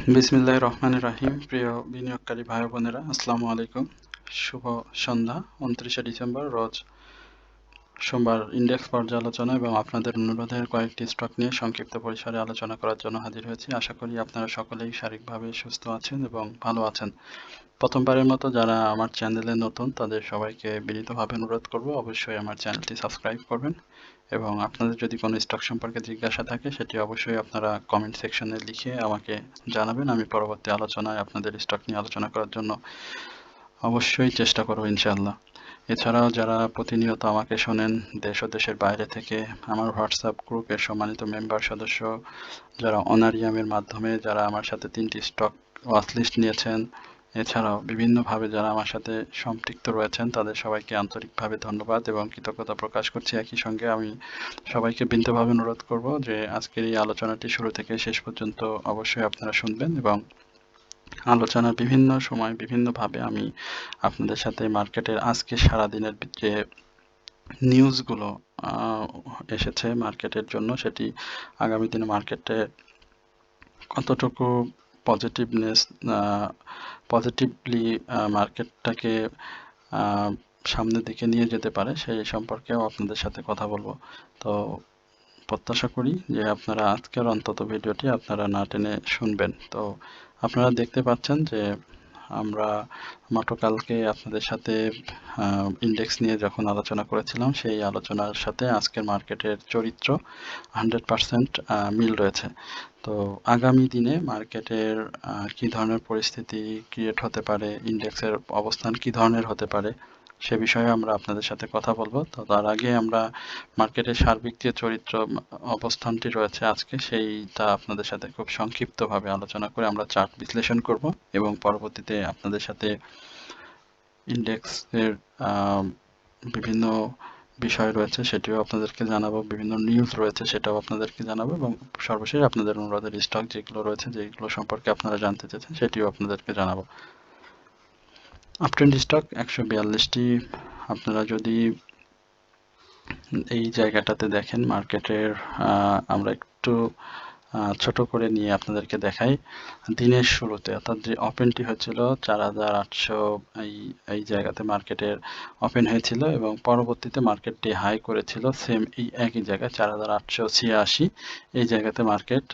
বিসমিল্লাহির রহমানির রহিম। প্রিয় বিনিয়োগকারী ভাই বোনেরা, আসসালামু আলাইকুম। শুভ সন্ধ্যা। 29শে ডিসেম্বর রোজ সোমবার ইন্ডেক্স পর্যালোচনা এবং আপনাদের অনুরোধের কয়েকটি স্টক নিয়ে সংক্ষিপ্ত পরিসরে আলোচনা করার জন্য হাজির হয়েছি। আশা করি আপনারা সকলেই শারীরিকভাবে সুস্থ আছেন এবং ভালো আছেন। প্রথমবারের মতো যারা আমার চ্যানেলে নতুন তাদের সবাইকে বিনীতভাবে অনুরোধ করব অবশ্যই আমার চ্যানেলটি সাবস্ক্রাইব করবেন এবং আপনাদের যদি কোনো স্টক সম্পর্কে জিজ্ঞাসা থাকে সেটি অবশ্যই আপনারা কমেন্ট সেকশনে লিখে আমাকে জানাবেন। আমি পরবর্তী আলোচনায় আপনাদের স্টক নিয়ে আলোচনা করার জন্য অবশ্যই চেষ্টা করব ইনশাআল্লাহ। এছাড়াও যারা প্রতিনিয়ত আমাকে শোনেন দেশ ও দেশের বাইরে থেকে, আমার হোয়াটসঅ্যাপ গ্রুপের সম্মানিত মেম্বার সদস্য, যারা অনারিয়ামের মাধ্যমে যারা আমার সাথে 3টি স্টক ওয়াচলিস্ট নিয়েছেন, এছাড়াও বিভিন্নভাবে যারা আমার সাথে সম্পৃক্ত রয়েছেন তাদের সবাইকে আন্তরিকভাবে ধন্যবাদ এবং কৃতজ্ঞতা প্রকাশ করছি। একই সঙ্গে আমি সবাইকে বিনীতভাবে অনুরোধ করব যে আজকের এই আলোচনাটি শুরু থেকে শেষ পর্যন্ত অবশ্যই আপনারা শুনবেন এবং আলোচনার বিভিন্ন সময় বিভিন্নভাবে আমি আপনাদের সাথে মার্কেটের আজকে সারাদিনের যে নিউজগুলো এসেছে মার্কেটের জন্য সেটি আগামী দিনে মার্কেটে কতটুকু পজিটিভনেস পজিটিভলি মার্কেটটাকে সামনের দিকে নিয়ে যেতে পারে সেই সম্পর্কেও আপনাদের সাথে কথা বলবো। তো প্রত্যাশা করি যে আপনারা আজকের অন্তত ভিডিওটি আপনারা না টেনে শুনবেন। তো আপনারা দেখতে পাচ্ছেন যে আমরা গতকালকে আপনাদের সাথে ইন্ডেক্স নিয়ে যখন আলোচনা করেছিলাম সেই আলোচনার সাথে আজকের মার্কেটের চরিত্র 100% মিল রয়েছে। তো আগামী দিনে মার্কেটের কি ধরনের পরিস্থিতি ক্রিয়েট হতে পারে, ইন্ডেক্সের অবস্থান কি ধরনের হতে পারে সে বিষয়ে আমরা আপনাদের সাথে কথা বলবো। তো তার আগে আমরা মার্কেটের সার্বিক যে চরিত্র অবস্থানটি রয়েছে আজকে সেইটা আপনাদের সাথে খুব সংক্ষিপ্তভাবে আলোচনা করে আমরা চার্ট বিশ্লেষণ করব এবং পরবর্তীতে আপনাদের সাথে ইন্ডেক্সের বিভিন্ন বিষয় রয়েছে সেটিও আপনাদেরকে জানাবো, বিভিন্ন নিউজ রয়েছে সেটাও আপনাদেরকে জানাবো এবং সর্বশেষ আপনাদের অনুরোধের স্টক যেগুলো রয়েছে যেগুলো সম্পর্কে আপনারা জানতে চেয়েছেন সেটিও আপনাদেরকে জানাবো। আপট্রেন্ড স্টক 142টি। আপনারা যদি এই জায়গাটাতে দেখেন মার্কেটের আমরা একটু ছোট করে নিয়ে আপনাদেরকে দেখাই। দিনের শুরুতে অর্থাৎ যে ওপেনটি হচ্ছিল 4800 এই জায়গাতে মার্কেটের ওপেন হয়েছিল এবং পরবর্তীতে মার্কেটটি হাই করেছিল সেম এই একই জায়গায় 4886 এই জায়গাতে মার্কেট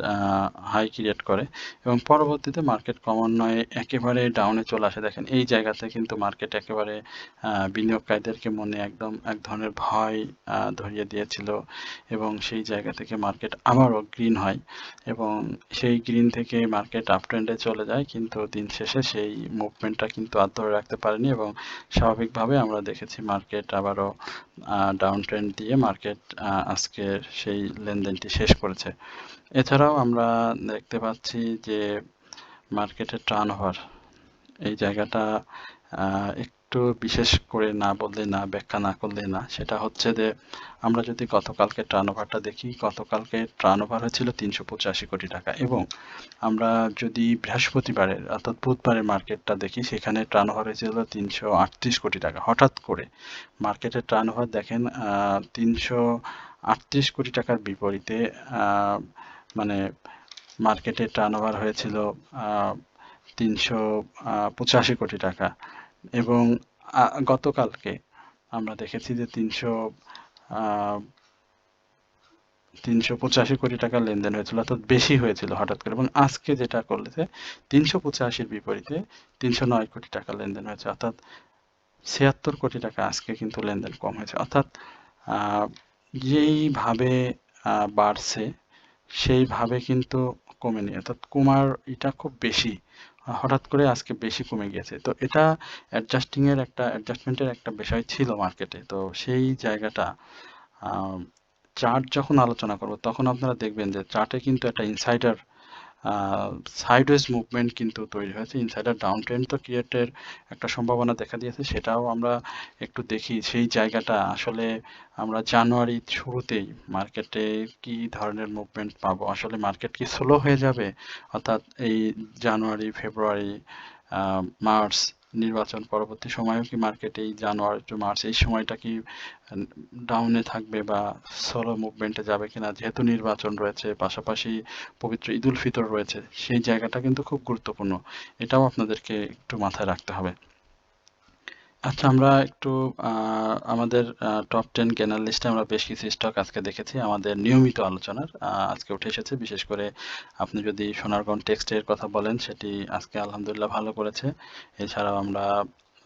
হাই ক্রিয়েট করে এবং পরবর্তীতে মার্কেট ক্রমান্বয়ে একেবারে ডাউনে চলে আসে। দেখেন এই জায়গাতে কিন্তু মার্কেট একেবারে বিনিয়োগকারীদেরকে মনে একদম এক ধরনের ভয় ধরিয়ে দিয়েছিল এবং সেই জায়গা থেকে মার্কেট আবারও গ্রিন হয় এবং সেই গ্রিন থেকে মার্কেট আপ ট্রেন্ডে চলে যায়, কিন্তু দিন শেষে সেই মুভমেন্টটা কিন্তু আর ধরে রাখতে পারেনি এবং স্বাভাবিকভাবে আমরা দেখেছি মার্কেট আবারও ডাউন ট্রেন্ড দিয়ে মার্কেট আজকে সেই লেনদেনটি শেষ করেছে। এছাড়াও আমরা দেখতে পাচ্ছি যে মার্কেটের টার্নওভার এই জায়গাটা একটু বিশেষ করে না বললে না, ব্যাখ্যা না করলে না, সেটা হচ্ছে যে আমরা যদি গতকালকে টার্নওভারটা দেখি, গতকালকে টার্নওভার হয়েছিল 385 কোটি টাকা এবং আমরা যদি বৃহস্পতিবারের অর্থাৎ বুধবারের মার্কেটটা দেখি সেখানে টার্নওভার হয়েছিল 338 কোটি টাকা। হঠাৎ করে মার্কেটের টার্নওভার দেখেন 338 কোটি টাকার বিপরীতে মানে মার্কেটের টার্নওভার হয়েছিল 385 কোটি টাকা এবং গতকালকে আমরা দেখেছি যে 385 কোটি টাকার লেনদেন হয়েছিল অর্থাৎ বেশি হয়েছিল হঠাৎ করে এবং আজকে যেটা করলেছে 385-র বিপরীতে 309 কোটি টাকা লেনদেন হয়েছে অর্থাৎ 76 কোটি টাকা আজকে কিন্তু লেনদেন কম হয়েছে। অর্থাৎ যেইভাবে বাড়ছে সেইভাবে কিন্তু কমেনি, অর্থাৎ কমার এটা খুব বেশি, হঠাৎ করে আজকে বেশি কমে গিয়েছে। তো এটা অ্যাডজাস্টমেন্টের একটা বিষয় ছিল মার্কেটে। তো সেই জায়গাটা চার্ট যখন আলোচনা করব তখন আপনারা দেখবেন যে চার্টে কিন্তু একটা ইনসাইডার সাইডওয়েজ মুভমেন্ট কিন্তু তৈরি হয়েছে, ইনসাইডার ডাউন ট্রেন্ড তো ক্রিয়েটের একটা সম্ভাবনা দেখা দিয়েছে, সেটাও আমরা একটু দেখি সেই জায়গাটা আসলে আমরা জানুয়ারির শুরুতেই মার্কেটে কি ধরনের মুভমেন্ট পাবো, আসলে মার্কেট কি স্লো হয়ে যাবে, অর্থাৎ এই জানুয়ারি ফেব্রুয়ারি মার্চ নির্বাচন পরবর্তী সময়েও কি মার্কেট এই জানুয়ারি টু মার্চ এই সময়টা কি ডাউনে থাকবে বা সোলো মুভমেন্টে যাবে কিনা, যেহেতু নির্বাচন রয়েছে, পাশাপাশি পবিত্র ঈদুল ফিতর রয়েছে, সেই জায়গাটা কিন্তু খুব গুরুত্বপূর্ণ। এটাও আপনাদেরকে একটু মাথায় রাখতে হবে। আচ্ছা, আমরা একটু আমাদের টপ 10 গেনার লিস্টে আমরা বেশ কিছু স্টক আজকে দেখেছি আমাদের নিয়মিত আলোচনার আজকে উঠে এসেছে। বিশেষ করে আপনি যদি সোনারগঞ্জ টেক্সটের কথা বলেন, সেটি আজকে আলহামদুলিল্লাহ ভালো করেছে। এছাড়াও আমরা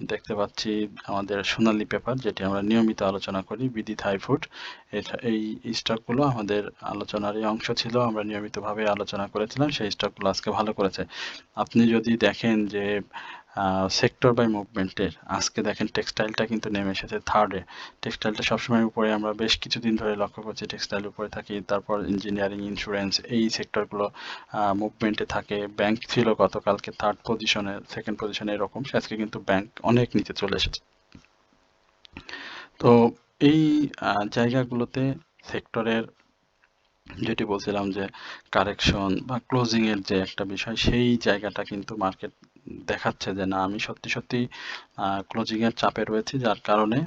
দেখতে পাচ্ছি আমাদের সোনালী পেপার, যেটি আমরা নিয়মিত আলোচনা করি, বিডি থাই ফুড, এই স্টকগুলো আমাদের আলোচনারই অংশ ছিল, আমরা নিয়মিতভাবে আলোচনা করেছিলাম, সেই স্টকগুলো আজকে ভালো করেছে। আপনি যদি দেখেন যে সেক্টর বাই মুভমেন্টের, আজকে দেখেন টেক্সটাইলটা কিন্তু নেমে এসেছে থার্ডে। টেক্সটাইলটা সবসময় উপরে, আমরা বেশ কিছুদিন ধরে লক্ষ্য করছি টেক্সটাইল উপরে থাকি, তারপর ইঞ্জিনিয়ারিং, ইন্স্যুরেন্স, এই সেক্টরগুলো মুভমেন্টে থাকে। ব্যাংক ছিল গতকালকে থার্ড পজিশনে, সেকেন্ড পজিশনে, এরকম আজকে কিন্তু ব্যাংক অনেক নিচে চলে এসেছে। তো এই জায়গাগুলোতে সেক্টরের, যেটি বলছিলাম যে কারেকশন বা ক্লোজিং এর যে একটা বিষয়, সেই জায়গাটা কিন্তু মার্কেট দেখাচ্ছে যে না, আমি সত্যি সত্যি ক্লোজিং এর চাপে রয়েছি, যার কারণে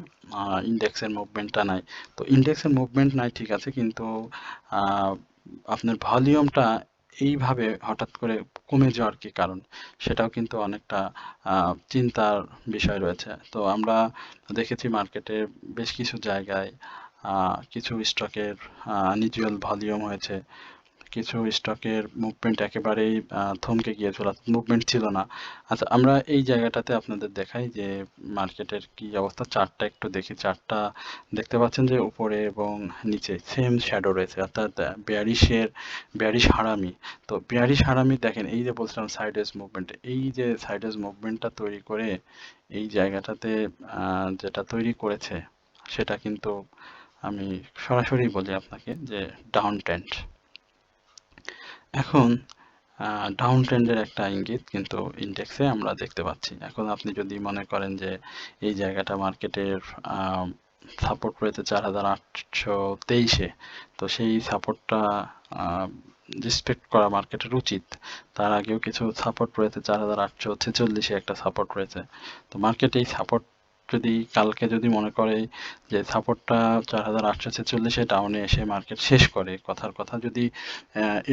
ইন্ডেক্সের মুভমেন্টটা নাই। তো ইন্ডেক্সের মুভমেন্ট নাই ঠিক আছে, কিন্তু আহ, আপনার ভলিউমটা এইভাবে হঠাৎ করে কমে যাওয়ার কি কারণ, সেটাও কিন্তু অনেকটা চিন্তার বিষয় রয়েছে। তো আমরা দেখেছি মার্কেটে বেশ কিছু জায়গায় কিছু স্টকের আনইউজুয়াল ভলিউম হয়েছে, কিছু স্টকের মুভমেন্ট একেবারেই থমকে গিয়েছিল, মুভমেন্ট ছিল না। আচ্ছা, আমরা এই জায়গাটাতে আপনাদের দেখাই যে মার্কেটের কি অবস্থা। চার্টটা একটু দেখি, চার্টটা দেখতে পাচ্ছেন যে উপরে এবং নিচে সেম শ্যাডো রয়েছে, অর্থাৎ বেয়ারিশ হারামি। তো বেয়ারিশ হারামি দেখেন, এই যে বলছিলাম সাইডওয়েজ মুভমেন্ট, এই যে সাইডওয়েজ মুভমেন্টটা তৈরি করে এই জায়গাটাতে যেটা তৈরি করেছে, সেটা কিন্তু আমি সরাসরি বলি আপনাকে যে ডাউন ট্রেন্ড। এখন ডাউন ট্রেন্ডের একটা ইঙ্গিত কিন্তু ইন্ডেক্সে আমরা দেখতে পাচ্ছি। এখন আপনি যদি মনে করেন যে এই জায়গাটা মার্কেটের সাপোর্ট রয়েছে 4,823-এ, তো সেই সাপোর্টটা রেসপেক্ট করা মার্কেটের উচিত। তার আগেও কিছু সাপোর্ট রয়েছে, 4,846-এ একটা সাপোর্ট রয়েছে। তো মার্কেট এই সাপোর্ট যদি কালকে যদি মনে করে যে সাপোর্টটা 4,846-এ ডাউনে এসে মার্কেট শেষ করে, কথার কথা যদি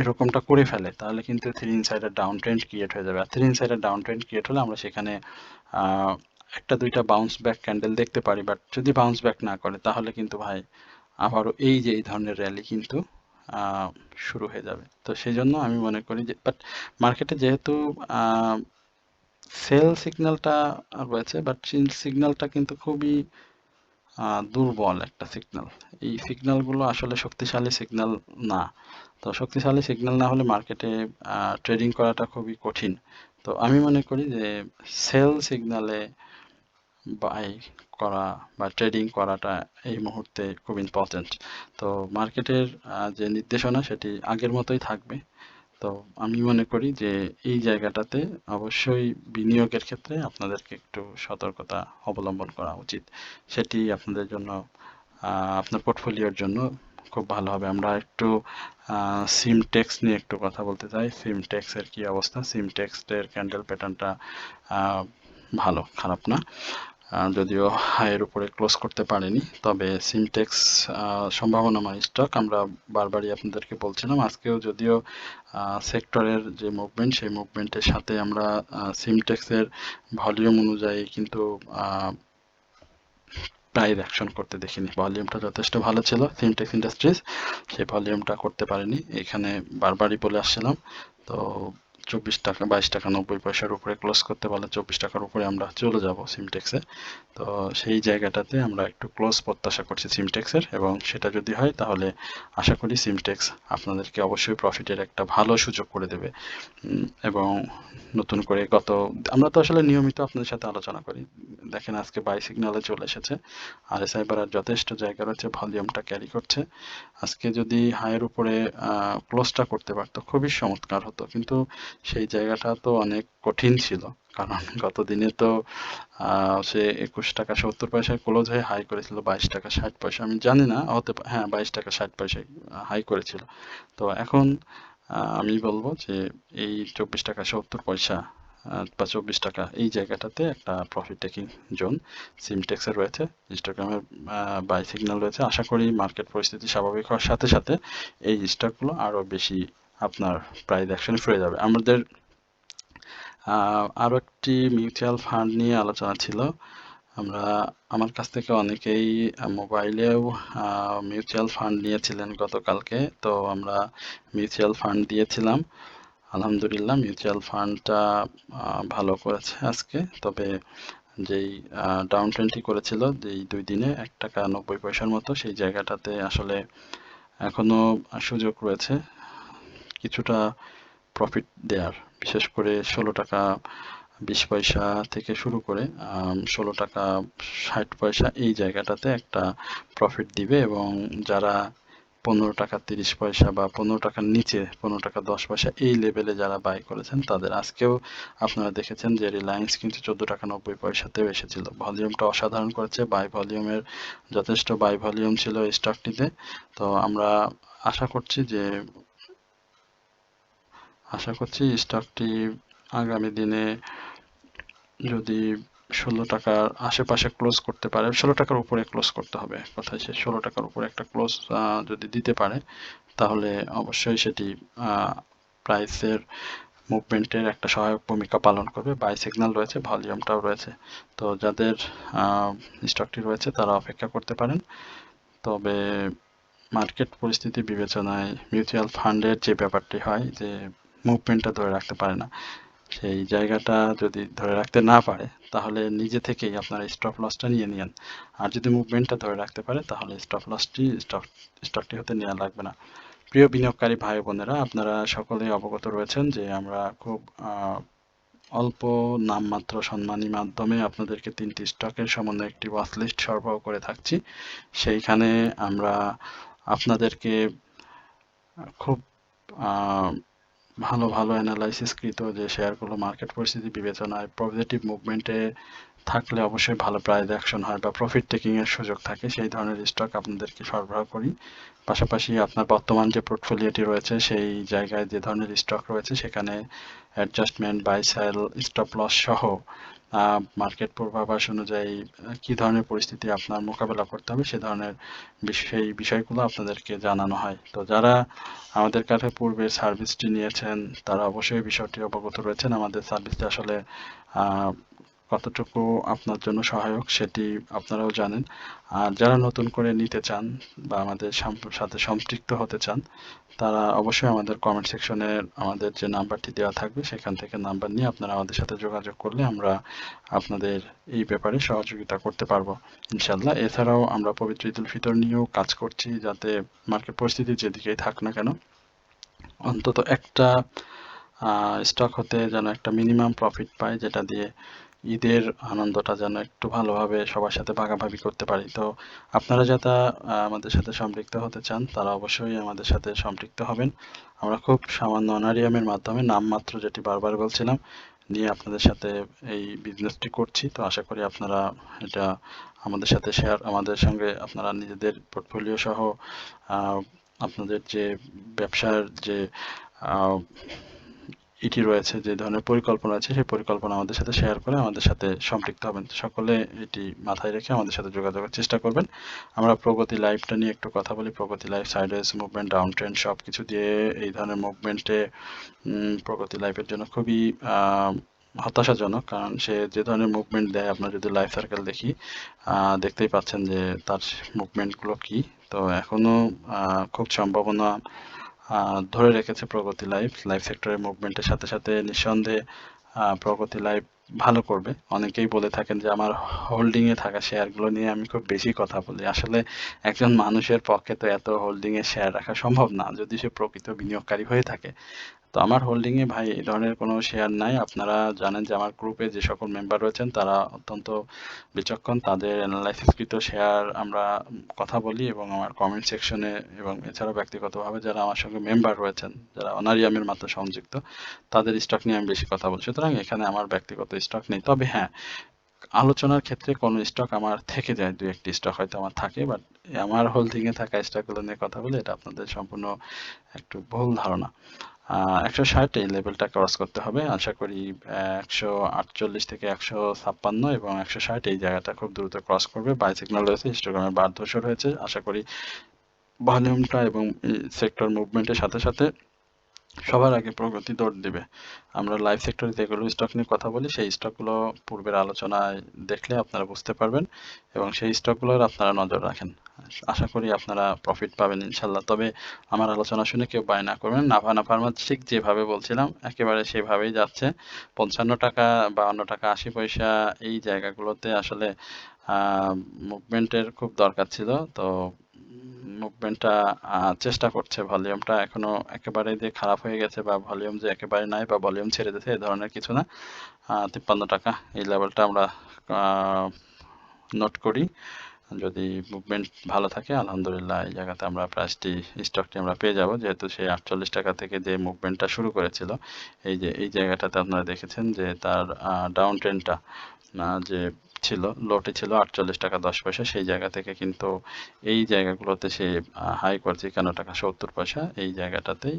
এরকমটা করে ফেলে, তাহলে কিন্তু থ্রি ইনসাইডের ডাউন ট্রেন্ড ক্রিয়েট হয়ে যাবে। আর থ্রি ইনসাইডের ডাউন ট্রেন্ড ক্রিয়েট হলে আমরা সেখানে আহ, একটা দুইটা বাউন্স ব্যাক ক্যান্ডেল দেখতে পারি, বাট যদি বাউন্স ব্যাক না করে তাহলে কিন্তু ভাই আবারও এই যে এই ধরনের র্যালি কিন্তু আহ, শুরু হয়ে যাবে। তো সেই জন্য আমি মনে করি যে, বাট মার্কেটে যেহেতু সেল সিগন্যালটা রয়েছে, বাট সিগন্যালটা কিন্তু খুবই দুর্বল একটা সিগন্যাল। এই সিগন্যালগুলো আসলে শক্তিশালী সিগন্যাল না। তো শক্তিশালী সিগন্যাল না হলে মার্কেটে ট্রেডিং করাটা খুবই কঠিন। তো আমি মনে করি যে সেল সিগন্যালে বাই করা বা ট্রেডিং করাটা এই মুহূর্তে খুব ইম্পর্ট্যান্ট। তো মার্কেটের যে নির্দেশনা সেটি আগের মতোই থাকবে। তো আমি মনে করি যে এই জায়গাটাতে অবশ্যই বিনিয়োগের ক্ষেত্রে আপনাদেরকে একটু সতর্কতা অবলম্বন করা উচিত। সেটি আপনাদের জন্য, আপনার পোর্টফোলিওর জন্য খুব ভালো হবে। আমরা একটু সিমটেক্স নিয়ে একটু কথা বলতে চাই। সিমটেক্সের কি অবস্থা? সিমটেক্সের ক্যান্ডেল প্যাটার্নটা ভালো, খারাপ না। যদিও হাইয়ের উপরে ক্লোজ করতে পারেনি, তবে সিমটেক্স সম্ভাবনাময় স্টক। আমরা বারবারই আপনাদেরকে বলছিলাম, আজকেও যদিও সেক্টরের যে মুভমেন্ট, সেই মুভমেন্টের সাথে আমরা সিমটেক্সের ভলিউম অনুযায়ী কিন্তু প্রাইস অ্যাকশন করতে দেখিনি। ভলিউমটা যথেষ্ট ভালো ছিল সিমটেক্স ইন্ডাস্ট্রিজ, সেই ভলিউমটা করতে পারেনি। এখানে বারবারই বলে আসছিলাম। তো 24 টাকা 22 টাকা 90 পয়সার উপরে ক্লোজ করতে পারলে 24 টাকার উপরে আমরা চলে যাব সিমটেক্সে। তো সেই জায়গাটাতে আমরা একটু ক্লোজ প্রত্যাশা করছি সিমটেক্সের, এবং সেটা যদি হয় তাহলে আশা করি সিমটেক্স আপনাদেরকে অবশ্যই প্রফিটের একটা ভালো সুযোগ করে দেবে। এবং নতুন করে আমরা তো আসলে নিয়মিত আপনাদের সাথে আলোচনা করি, দেখেন আজকে বাই সিগন্যালে চলে এসেছে, RSI বাড়ার যথেষ্ট জায়গা রয়েছে, ভলিউমটা ক্যারি করছে। আজকে যদি হাইয়ের উপরে ক্লোজটা করতে পারতো খুবই চমৎকার হতো, কিন্তু সেই জায়গাটা তো অনেক কঠিন ছিল, কারণ গত দিনে তো সে 21 টাকা 70 পয়সায় ক্লোজ হয়ে হাই করেছিল 22 টাকা 60 পয়সা। আমি জানি না, হ্যাঁ 22 টাকা 60 পয়সায় হাই করেছিল। তো এখন আমি বলবো যে এই 24 টাকা 70 পয়সা বা 24 টাকা, এই জায়গাটাতে একটা প্রফিট টেকিং জোন সিমটেক্সের রয়েছে, ইনস্টাগ্রামের বাই সিগন্যাল রয়েছে। আশা করি মার্কেট পরিস্থিতি স্বাভাবিক হওয়ার সাথে সাথে এই স্টকগুলো আরও বেশি আপনার প্রাইস অ্যাকশনে ফিরে যাবে। আমাদের আরও একটি মিউচুয়াল ফান্ড নিয়ে আলোচনা ছিল। আমার কাছ থেকে অনেকেই মোবাইলেও মিউচুয়াল ফান্ড নিয়েছিলেন গতকালকে, তো আমরা মিউচুয়াল ফান্ড দিয়েছিলাম। আলহামদুলিল্লাহ মিউচুয়াল ফান্ডটা ভালো করেছে আজকে, তবে যেই ডাউন ট্রেন্ডটি করেছিল যেই 2 দিনে 1 টাকা 90 পয়সার মতো, সেই জায়গাটাতে আসলে এখনো সুযোগ রয়েছে কিছুটা প্রফিট দেওয়ার, বিশেষ করে 16 টাকা 20 পয়সা থেকে শুরু করে 16 টাকা 60 পয়সা এই জায়গাটাতে একটা প্রফিট দিবে। এবং যারা 15 টাকা 30 পয়সা বা 15 টাকার নিচে 15 টাকা 10 পয়সা এই লেভেলে যারা বাই করেছেন তাদের আজকেও আপনারা দেখেছেন যে রিলায়েন্স কিন্তু 14 টাকা 90 পয়সাতেও এসেছিল। ভলিউমটা অসাধারণ করেছে, বাই ভলিউমের যথেষ্ট বাই ভলিউম ছিল এই স্টকটিতে। তো আমরা আশা করছি স্টকটি আগামী দিনে যদি 16 টাকার আশেপাশে ক্লোজ করতে পারে, 16 টাকার উপরে ক্লোজ করতে হবে, কথায় সে 16 টাকার উপরে একটা ক্লোজ যদি দিতে পারে তাহলে অবশ্যই সেটি প্রাইসের মুভমেন্টের একটা সহায়ক ভূমিকা পালন করবে। বাই সিগন্যাল রয়েছে, ভলিউমটাও রয়েছে, তো যাদের স্টকটি রয়েছে তারা অপেক্ষা করতে পারেন। তবে মার্কেট পরিস্থিতি বিবেচনায় মিউচুয়াল ফান্ডের যে ব্যাপারটি হয় যে মুভমেন্টটা ধরে রাখতে পারে না, সেই জায়গাটা যদি ধরে রাখতে না পারে তাহলে নিজে থেকেই আপনারা স্টপ লসটা নিয়ে নিন। আর যদি মুভমেন্টটা ধরে রাখতে পারে তাহলে স্টকটি হতে নেওয়া লাগবে না। প্রিয় বিনিয়োগকারী ভাই বোনেরা, আপনারা সকলেই অবগত রয়েছেন যে আমরা খুব অল্প নামমাত্র সম্মানী মাধ্যমে আপনাদেরকে 3টি স্টকের সমন্বয়ে একটি ওয়াচ লিস্ট সরবরাহ করে থাকছি। সেইখানে আমরা আপনাদেরকে খুব ভালো ভালো অ্যানালাইসিসকৃত যে শেয়ারগুলো মার্কেট পরিস্থিতি বিবেচনায় পজিটিভ মুভমেন্টে থাকলে অবশ্যই ভালো প্রাইস অ্যাকশন হয় বা প্রফিট টেকিং এর সুযোগ থাকে, সেই ধরনের স্টক আপনাদেরকে সরবরাহ করি। পাশাপাশি আপনার বর্তমান যে পোর্টফোলিওটি রয়েছে সেই জায়গায় যে ধরনের স্টক রয়েছে সেখানে adjustment, buy sell, stop loss সহ মার্কেট পূর্বাভাস অনুযায়ী কি ধরনের পরিস্থিতি আপনার মোকাবেলা করতে হবে সে ধরনের সেই বিষয়গুলো আপনাদেরকে জানানো হয়। তো যারা আমাদের কাছে পূর্বে সার্ভিসটি নিয়েছেন তারা অবশ্যই বিষয়টি অবগত রয়েছেন আমাদের সার্ভিসটি আসলে কতটুকু আপনার জন্য সহায়ক সেটি আপনারাও জানেন। আর যারা নতুন করে নিতে চান বা আমাদের সাথে সম্পৃক্ত হতে চান তারা অবশ্যই আমাদের কমেন্ট সেকশনে আমাদের যে নাম্বারটি দেওয়া থাকবে সেখান থেকে নাম্বার নিয়ে আপনারা আমাদের সাথে যোগাযোগ করলে আমরা আপনাদের এই ব্যাপারে সহযোগিতা করতে পারবো ইনশাল্লাহ। এছাড়াও আমরা পবিত্র ঈদুল ফিতর নিয়েও কাজ করছি, যাতে মার্কেট পরিস্থিতি যেদিকেই থাক না কেন অন্তত একটা স্টক হতে যেন একটা মিনিমাম প্রফিট পায়, যেটা দিয়ে ঈদের আনন্দটা যেন একটু ভালোভাবে সবার সাথে ভাগাভাগি করতে পারি। তো আপনারা যারা আমাদের সাথে সম্পৃক্ত হতে চান তারা অবশ্যই আমাদের সাথে সম্পৃক্ত হবেন। আমরা খুব সামান্য অনারিয়ামের মাধ্যমে নামমাত্র, যেটি বারবার বলছিলাম, নিয়ে আপনাদের সাথে এই বিজনেসটি করছি। তো আশা করি আপনারা এটা আমাদের সঙ্গে আপনারা নিজেদের পোর্টফোলিও সহ আপনাদের যে ব্যবসার যে ইটি রয়েছে, যে ধরনের পরিকল্পনা আছে সেই পরিকল্পনা আমাদের সাথে শেয়ার করে আমাদের সাথে সম্পৃক্ত হবেন। সকলে এটি মাথায় রেখে আমাদের সাথে যোগাযোগের চেষ্টা করবেন। আমরা প্রগতি লাইভটা নিয়ে একটু কথা বলি। প্রগতি live sideways movement, down trend সব কিছু দিয়ে এই ধরনের মুভমেন্টে প্রগতি লাইভের জন্য খুবই হতাশাজনক, কারণ সে যে ধরনের মুভমেন্ট দেয় আপনার যদি লাইফ সার্কেল দেখি দেখতেই পাচ্ছেন যে তার মুভমেন্টগুলো কি। তো এখনো খুব সম্ভাবনা ধরে রেখেছে প্রগতি লাইভ সেক্টরের মুভমেন্টের সাথে সাথে নিঃসন্দেহে প্রগতি লাইভ ভালো করবে। অনেকেই বলে থাকেন যে আমার হোল্ডিং এ থাকা শেয়ারগুলো নিয়ে আমি খুব বেশি কথা বলি। আসলে একজন মানুষের পক্ষে তো এত হোল্ডিং এ শেয়ার রাখা সম্ভব না যদি সে প্রকৃত বিনিয়োগকারী হয়ে থাকে। তো আমার হোল্ডিং এ ভাই এই ধরনের কোনো শেয়ার নাই। আপনারা জানেন যে আমার গ্রুপে যে সকল মেম্বার রয়েছেন তারা অত্যন্ত বিচক্ষণ, তাদের অ্যানালাইসিসকৃত শেয়ার আমরা কথা বলি এবং আমার কমেন্ট সেকশনে এবং এছাড়াও ব্যক্তিগতভাবে যারা আমার সঙ্গে মেম্বার রয়েছেন, যারা অনারিয়ামের মাধ্যমে সংযুক্ত, তাদের স্টক নিয়ে আমি বেশি কথা বলি। সুতরাং এখানে আমার ব্যক্তিগত স্টক নেই। তবে হ্যাঁ, আলোচনার ক্ষেত্রে কোনো স্টক আমার থেকে যায়, 2-1টি স্টক হয়তো আমার থাকে, বাট আমার হোল্ডিং এ থাকা স্টকগুলো নিয়ে কথা বলে এটা আপনাদের সম্পূর্ণ একটু ভুল ধারণা। 160 এই লেভেলটা ক্রস করতে হবে। আশা করি 148 থেকে 156 এবং 160 এই জায়গাটা খুব দ্রুত ক্রস করবে। বাই সিগন্যাল রয়েছে, হিস্টোগ্রামে বার ধূসর হয়েছে। আশা করি ভলিউমটা এবং সেক্টর মুভমেন্টের সাথে সাথে সবার আগে প্রগতি দৌড় দিবে। আমরা লাইভ সেক্টরে যেগুলো স্টক নিয়ে কথা বলি সেই স্টকগুলো পূর্বের আলোচনায় দেখলে আপনারা বুঝতে পারবেন এবং সেই স্টকগুলোর আপনারা নজর রাখেন। আশা করি আপনারা প্রফিট পাবেন ইনশাল্লাহ। তবে আমার আলোচনা শুনে কেউ বায় না করবেন। নাভানা ফার্মা ঠিক যেভাবে বলছিলাম একেবারে সেভাবেই যাচ্ছে। 55 টাকা, 52 টাকা 80 পয়সা এই জায়গাগুলোতে আসলে মুভমেন্টের খুব দরকার ছিল। তো মুভমেন্টটা চেষ্টা করছে। ভলিউমটা এখনো একেবারে যে খারাপ হয়ে গেছে বা ভলিউম যে একেবারে নাই বা ভলিউম ছেড়ে দিয়েছে এই ধরনের কিছু না। 53 টাকা এই লেভেলটা আমরা নোট করি। যদি মুভমেন্ট ভালো থাকে আলহামদুলিল্লাহ এই জায়গাতে আমরা স্টকটি আমরা পেয়ে যাব, যেহেতু সেই 48 টাকা থেকে যে মুভমেন্টটা শুরু করেছিল এই যে এই জায়গাটাতে আপনারা দেখেছেন যে তার ডাউন ট্রেন্ডটা যে ছিল, লোটি ছিল 48 টাকা 10 পয়সা, সেই জায়গা থেকে কিন্তু এই জায়গাগুলোতে সে হাই করছে 51 টাকা 70 পয়সা। এই জায়গাটাতেই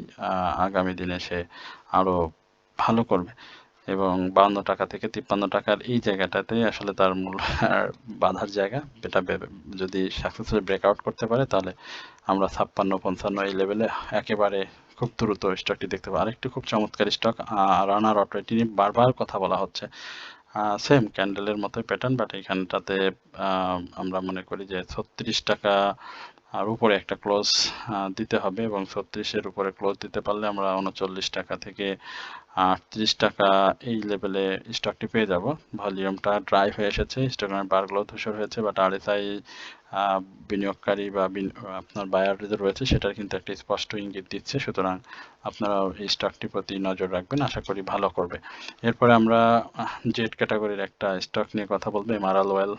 আগামী দিনে সে আরো ভালো করবে এবং 52 টাকা থেকে 53 টাকার এই জায়গাটাতেই আসলে তার মূল বাধার জায়গা। এটা যদি সাকসেসফুলি ব্রেকআউট করতে পারে তাহলে আমরা 56-55 এই লেভেলে একেবারে খুব দ্রুত স্টকটি দেখতে পাবো। আরেকটি খুব চমৎকার স্টক রানার অটো, এটি নিয়ে বারবার কথা বলা হচ্ছে। সেম ক্যান্ডেলের মতো প্যাটার্ন, বাট এইখানটাতে আমরা মনে করি যে 36 টাকা আর উপরে একটা ক্লোজ দিতে হবে এবং 36-এর উপরে ক্লোজ দিতে পারলে আমরা 39 টাকা থেকে 38 টাকা এই লেভেলে স্টকটি পেয়ে যাব। ভলিউমটা ড্রাই হয়ে এসেছে, হিস্টোগ্রামের বারগুলো ধূসর হয়েছে, বাট আরএসআই বিনিয়োগকারী বা আপনার বায়ার যে রয়েছে সেটার কিন্তু একটা স্পষ্ট ইঙ্গিত দিচ্ছে। সুতরাং আপনারা এই স্টকটির প্রতি নজর রাখবেন, আশা করি ভালো করবে। এরপরে আমরা জেড ক্যাটাগরির একটা স্টক নিয়ে কথা বলবো, এমআরএল ওয়েল।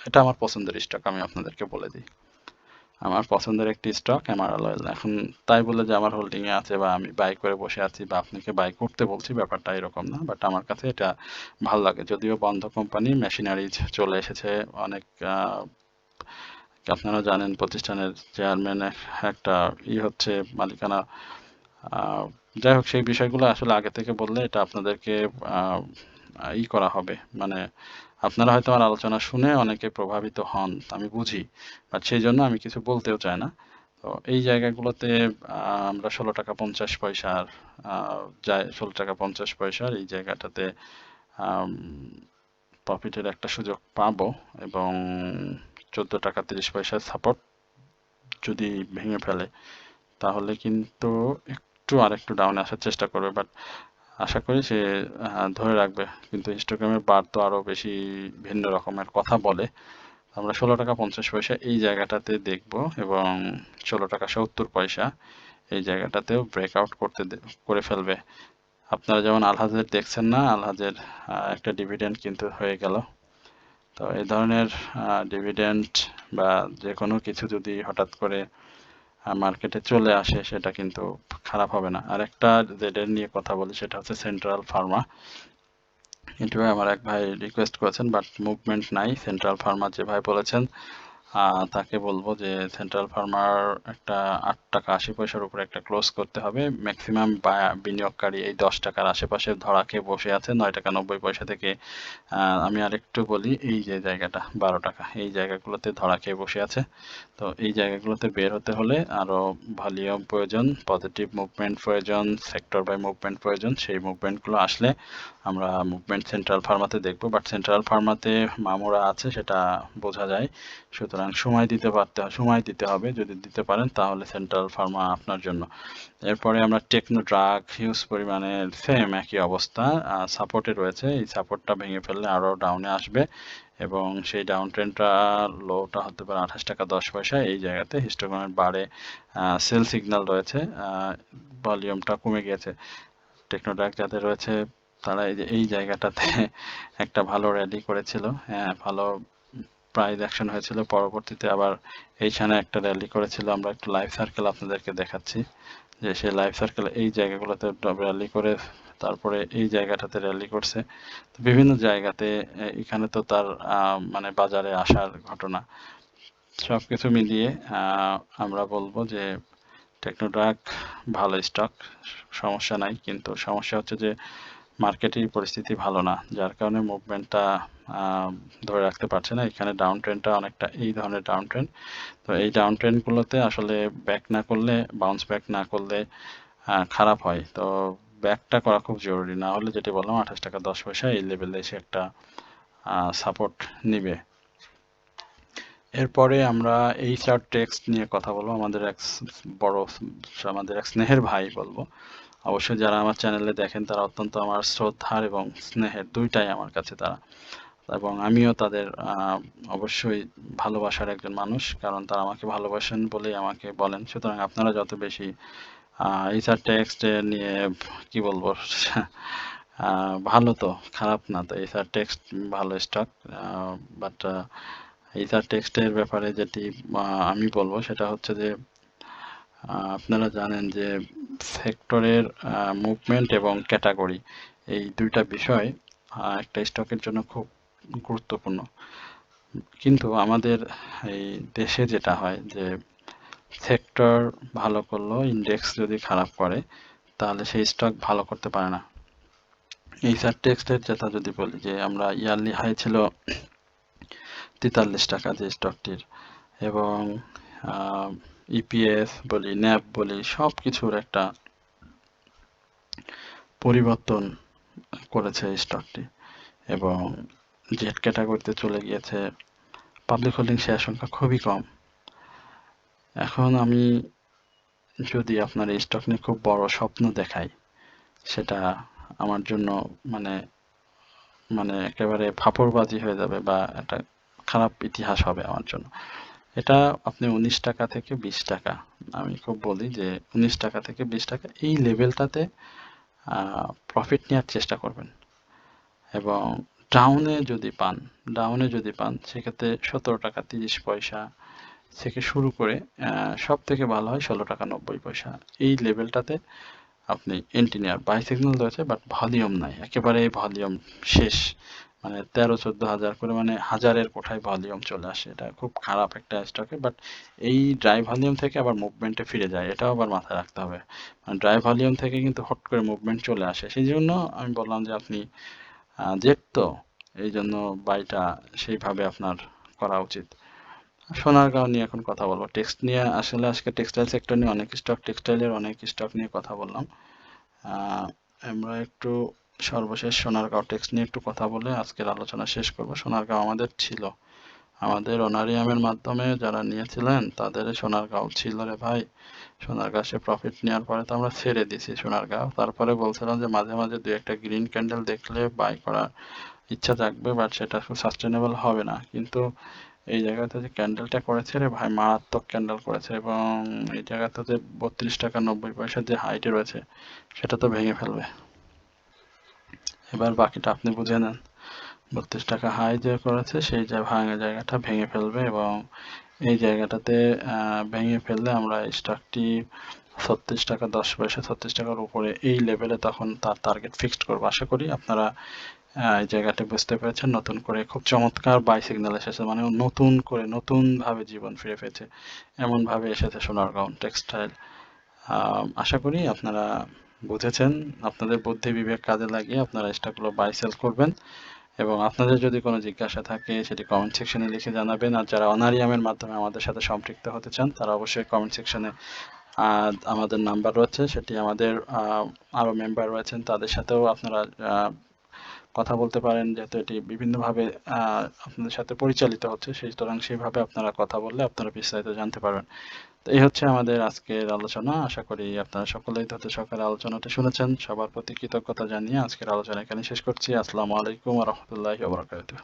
এটা আমার পছন্দের স্টক, আমি আপনাদেরকে বলে দিই। আমার পছন্দের একটি স্টক এমআরএল অয়েল। এখন তাই বলে যে আমার হোল্ডিংয়ে আছে বা আমি বাই করে বসে আছি বা আপনাকে বাই করতে বলছি, ব্যাপারটা এরকম না। বাট আমার কাছে এটা ভালো লাগে, যদিও বন্ধ কোম্পানি, মেশিনারি চলে এসেছে অনেক। আপনারা জানেন প্রতিষ্ঠানের চেয়ারম্যানের একটা হচ্ছে মালিকানা। যাই হোক, সেই বিষয়গুলো আসলে আগে থেকে বললে এটা আপনাদেরকে করা হবে, মানে আপনারা হয়তো আমার আলোচনা শুনে অনেকে প্রভাবিত হন, আমি বুঝি, বাট সেই জন্য আমি কিছু বলতেও চাই না। তো এই জায়গাগুলোতে আমরা 16 টাকা 50 পয়সার 16 টাকা 50 পয়সার এই জায়গাটাতে প্রফিটের একটা সুযোগ পাবো এবং 14 টাকা 30 পয়সার সাপোর্ট যদি ভেঙে ফেলে তাহলে কিন্তু একটু আরেকটু ডাউনে আসার চেষ্টা করবে, বাট আশা করি সে ধরে রাখবে। কিন্তু হিস্টোগ্রামের বার তো আরও বেশি ভিন্ন রকমের কথা বলে। আমরা 16 টাকা 50 পয়সা এই জায়গাটাতে দেখব এবং 16 টাকা 70 পয়সা এই জায়গাটাতেও ব্রেকআউট করে ফেলবে। আপনারা যেমন আলহাজের দেখছেন না, আলহাজের একটা ডিভিডেন্ড কিন্তু হয়ে গেল। তো এই ধরনের ডিভিডেন্ড বা যে কোনো কিছু যদি হঠাৎ করে মার্কেটে চলে আসে সেটা কিন্তু খারাপ হবে না। আর একটা জেডের নিয়ে কথা বলি, সেটা হচ্ছে সেন্ট্রাল ফার্মা। এটিও আমার এক ভাই রিকোয়েস্ট করেছেন, বাট মুভমেন্ট নাই। সেন্ট্রাল ফার্মা যে ভাই বলেছেন তাকে বলবো যে সেন্ট্রাল ফার্মার একটা 8 টাকা 80 পয়সার উপরে একটা ক্লোজ করতে হবে। ম্যাক্সিমাম বিনিয়োগকারী এই 10 টাকার আশেপাশে ধরা খেয়ে বসে আছে 9 টাকা 90 পয়সা থেকে। আমি আরেকটু বলি, এই যে জায়গাটা 12 টাকা এই জায়গাগুলোতে ধরা খেয়ে বসে আছে। তো এই জায়গাগুলোতে বের হতে হলে আরও ভলিউম প্রয়োজন, পজিটিভ মুভমেন্ট প্রয়োজন, সেক্টর বাই মুভমেন্ট প্রয়োজন। সেই মুভমেন্টগুলো আসলে আমরা মুভমেন্ট সেন্ট্রাল ফার্মাতে দেখব, বাট সেন্ট্রাল ফার্মাতে মামুরা আছে সেটা বোঝা যায়। সুতরাং সময় দিতে হবে। যদি দিতে পারেন তাহলে সেন্ট্রাল ফার্মা আপনার জন্য। এরপরে আমরা টেকনো ড্রাগ হিউজ পরিমাণে সেম একই অবস্থা, সাপোর্টে রয়েছে। এই সাপোর্টটা ভেঙে ফেললে আরও ডাউনে আসবে এবং সেই ডাউন ট্রেন্ডটা লোটা হতে পারে 28 টাকা 10 পয়সা। এই জায়গাতে হিস্টোগ্রামের বারে সেল সিগন্যাল রয়েছে, ভলিউমটা কমে গিয়েছে। টেকনো ড্রাগ যাদের রয়েছে তারা এই জায়গাটাতে একটা ভালো র্যালি করেছিল, হ্যাঁ ভালো প্রাইস অ্যাকশন হয়েছিল। পরবর্তীতে আবার এইখানে একটা র্যালি করেছিল। আমরা একটু লাইভ সার্কেল আপনাদেরকে দেখাচ্ছি যে সে লাইভ সার্কেল এই জায়গাগুলোতে র্যালি করে তারপরে এই জায়গাটাতে র্যালি করছে। তো বিভিন্ন জায়গাতে এখানে তো তার মানে বাজারে আসার ঘটনা, সবকিছু মিলিয়ে আমরা বলবো যে টেকনোড্রাগ ভালো স্টক, সমস্যা নাই, কিন্তু সমস্যা হচ্ছে যে মার্কেটের পরিস্থিতি ভালো না, যার কারণে মুভমেন্টটা ধরে রাখতে পারছে না। এখানে ডাউন ট্রেন্ডটা অনেকটা এই ধরনের ডাউন ট্রেন্ড। তো এই ডাউন ট্রেন্ডগুলোতে আসলে ব্যাক না করলে, বাউন্স ব্যাক না করলে খারাপ হয়। তো ব্যাকটা করা খুব জরুরি, না হলে যেটি বললাম 28 টাকা 10 পয়সা এই লেভেলে এসে একটা সাপোর্ট নিবে। এরপরে আমরা এইচআর টেক্সট নিয়ে কথা বলবো, আমাদের এক স্নেহের ভাই বলবো। অবশ্যই যারা আমার চ্যানেলে দেখেন তারা অত্যন্ত আমার শ্রদ্ধার এবং স্নেহের, দুইটাই আমার কাছে তারা, এবং আমিও তাদের অবশ্যই ভালোবাসার একজন মানুষ, কারণ তারা আমাকে ভালোবাসেন বলেই আমাকে বলেন। সুতরাং আপনারা যত বেশি এইচআর টেক্সট নিয়ে কি বলবো ভালো, তো খারাপ না, তো এইচআর টেক্সট ভালো স্টক। বাট এইচআর টেক্সটের ব্যাপারে যেটি আমি বলবো সেটা হচ্ছে যে আপনারা জানেন যে সেক্টরের মুভমেন্ট এবং ক্যাটাগরি, এই দুইটা বিষয় একটা স্টকের জন্য খুব গুরুত্বপূর্ণ। কিন্তু আমাদের এই দেশে যেটা হয় যে সেক্টর ভালো করলো, ইন্ডেক্স যদি খারাপ করে তাহলে সেই স্টক ভালো করতে পারে না। এইচআর টেক্সটের যেটা যদি বলি যে আমরা ইয়ারলি হাই ছিল 43 টাকা যে স্টকটির, এবং ইপিএস বলি, ন্যাপ বলি, সব কিছুর একটা পরিবর্তন করেছে এই স্টকটি, এবং জেড ক্যাটাগরিতে চলে গিয়েছে। পাবলিক হোল্ডিং শেয়ার সংখ্যা খুবই কম। এখন আমি যদি আপনার এই স্টক নিয়ে খুব বড় স্বপ্ন দেখাই, সেটা আমার জন্য মানে মানে একেবারে ফাপড়বাজি হয়ে যাবে, বা একটা খারাপ ইতিহাস হবে আমার জন্য। এটা আপনি 19 টাকা থেকে 20 টাকা, আমি খুব বলি যে 19 টাকা থেকে 20 টাকা এই লেভেলটাতে প্রফিট নেওয়ার চেষ্টা করবেন, এবং ডাউনে যদি পান সেক্ষেত্রে 17 টাকা 30 পয়সা থেকে শুরু করে সব থেকে ভালো হয় 16 টাকা 90 পয়সা, এই লেভেলটাতে আপনি এন্ট্রি নেওয়ার বাই সিগন্যাল রয়েছে, বাট ভলিউম নাই, একেবারে ভলিউম শেষ, মানে 13-14 হাজার করে, মানে হাজারের কোঠায় ভলিউম চলে আসে, এটা খুব খারাপ একটা স্টকে। বাট এই ড্রাই ভলিউম থেকে আবার মুভমেন্টে ফিরে যায়, এটাও আবার মাথায় রাখতে হবে। মানে ড্রাই ভলিউম থেকে কিন্তু হট করে মুভমেন্ট চলে আসে, সেই জন্য আমি বললাম যে আপনি জেট, তো এই জন্য বাইটা সেইভাবে আপনার করা উচিত। সোনারগাঁও নিয়ে এখন কথা বলবো, টেক্সট নিয়ে, আসলে আজকে টেক্সটাইল সেক্টর নিয়ে অনেক স্টক, টেক্সটাইলের অনেক স্টক নিয়ে কথা বললাম। আমরা একটু সর্বশেষ সোনারগাঁও টেক্সট নিয়ে একটু কথা বলে আজকের আলোচনা শেষ করব। সোনারগাঁও আমাদের ছিল, আমাদের অনারিয়ামের মাধ্যমে যারা নিয়েছিলেন তাদের সোনারগাঁও ছিল রে ভাই। সোনারগাঁও সে প্রফিট নেওয়ার পরে তো আমরা ছেড়ে দিছি সোনারগাঁও, তারপরে বলছিলাম যে মাঝে মাঝে দুই একটা গ্রিন ক্যান্ডেল দেখলে বাই করার ইচ্ছা থাকবে, বাট সেটা খুব সাস্টেনেবল হবে না। কিন্তু এই জায়গাতে যে ক্যান্ডেলটা করেছে রে ভাই, মারাত্মক ক্যান্ডেল করেছে, এবং এই জায়গাটাতে 32 টাকা 90 পয়সা যে হাইটে রয়েছে সেটা তো ভেঙে ফেলবে। এবার বাকিটা আপনি বুঝে নেন। 32 টাকা হাই যে করেছে সেই ভাঙা জায়গাটা ভেঙে ফেলবে, এবং এই জায়গাটাতে ভেঙে ফেললে আমরা স্টকটি 36 টাকা 10 পয়সা, 36 টাকার উপরে এই লেভেলে তখন তার টার্গেট ফিক্সড করবো। আশা করি আপনারা এই জায়গাটা বুঝতে পেরেছেন। নতুন করে খুব চমৎকার বাই সিগন্যাল এসেছে, মানে নতুন করে নতুনভাবে জীবন ফিরে পেয়েছে, এমনভাবে এসেছে সোনারগাঁও টেক্সটাইল। আশা করি আপনারা বুঝেছেন, আপনাদের বুদ্ধি বিবেক কাজে লাগিয়ে আপনারা স্টকগুলো বাই সেল করবেন, এবং আপনাদের যদি কোনো জিজ্ঞাসা থাকে সেটি কমেন্ট সেকশনে লিখে জানাবেন। আর যারা অনারিয়ামের মাধ্যমে আমাদের সাথে সম্পৃক্ত হতে চান তারা অবশ্যই কমেন্ট সেকশনে আমাদের নাম্বার রয়েছে, সেটি আমাদের আরও মেম্বার রয়েছেন তাদের সাথেও আপনারা কথা বলতে পারেন, যেহেতু এটি বিভিন্নভাবে আপনাদের সাথে পরিচালিত হচ্ছে, সুতরাং সেইভাবে আপনারা কথা বললে আপনারা বিস্তারিত জানতে পারবেন। তো এই হচ্ছে আমাদের আজকের আলোচনা। আশা করি আপনারা সকলেই ধৈর্য সহকারে আলোচনাটা শুনেছেন। সবার প্রতি কৃতজ্ঞতা জানিয়ে আজকের আলোচনা এখানে শেষ করছি। আসসালামু আলাইকুম ওয়া রাহমাতুল্লাহি ওয়া বারাকাতুহু।